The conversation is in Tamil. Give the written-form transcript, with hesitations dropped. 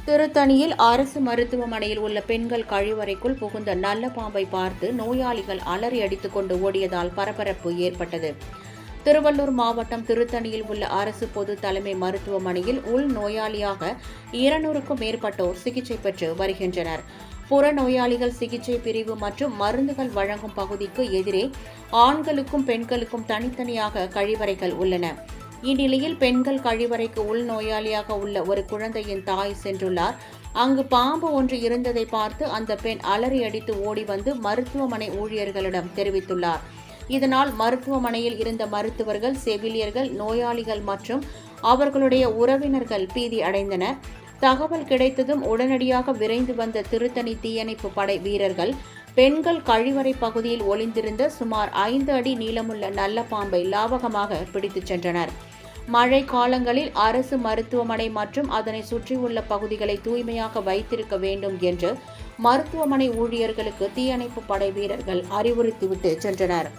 திருத்தணியில் அரசு மருத்துவமனையில் உள்ள பெண்கள் கழிவறைக்குள் புகுந்த நல்ல பாம்பை பார்த்து நோயாளிகள் அலறி அடித்துக் கொண்டு ஓடியதால் பரபரப்பு ஏற்பட்டது. திருவள்ளூர் மாவட்டம் திருத்தணியில் உள்ள அரசு பொது தலைமை மருத்துவமனையில் உள் நோயாளியாக 200க்கும் மேற்பட்டோர் சிகிச்சை பெற்று வருகின்றனர். புற நோயாளிகள் சிகிச்சை பிரிவு மற்றும் மருந்துகள் வழங்கும் பகுதிக்கு எதிரே ஆண்களுக்கும் பெண்களுக்கும் தனித்தனியாக கழிவறைகள் உள்ளன. இந்நிலையில் பெண்கள் கழிவறைக்கு உள் நோயாளியாக உள்ள ஒரு குழந்தையின் தாய் சென்றுள்ளார். அங்கு பாம்பு ஒன்று இருந்ததை பார்த்து அந்த பெண் அலறி அடித்து ஓடி வந்து மருத்துவமனை ஊழியர்களிடம் தெரிவித்துள்ளார். இதனால் மருத்துவமனையில் இருந்த மருத்துவர்கள், செவிலியர்கள், நோயாளிகள் மற்றும் அவர்களுடைய உறவினர்கள் பீதி அடைந்தனர். தகவல் கிடைத்ததும் உடனடியாக விரைந்து வந்த திருத்தணி தீயணைப்பு படை வீரர்கள் பெண்கள் கழிவறை பகுதியில் ஒளிந்திருந்த சுமார் 5 அடி நீளமுள்ள நல்ல பாம்பை லாவகமாக பிடித்துச் சென்றனர். மழை காலங்களில் அரசு மருத்துவமனை மற்றும் அதனை சுற்றியுள்ள பகுதிகளை தூய்மையாக வைத்திருக்க வேண்டும் என்று மருத்துவமனை ஊழியர்களுக்கு தீயணைப்பு படை வீரர்கள் அறிவுறுத்திவிட்டு சென்றனர்.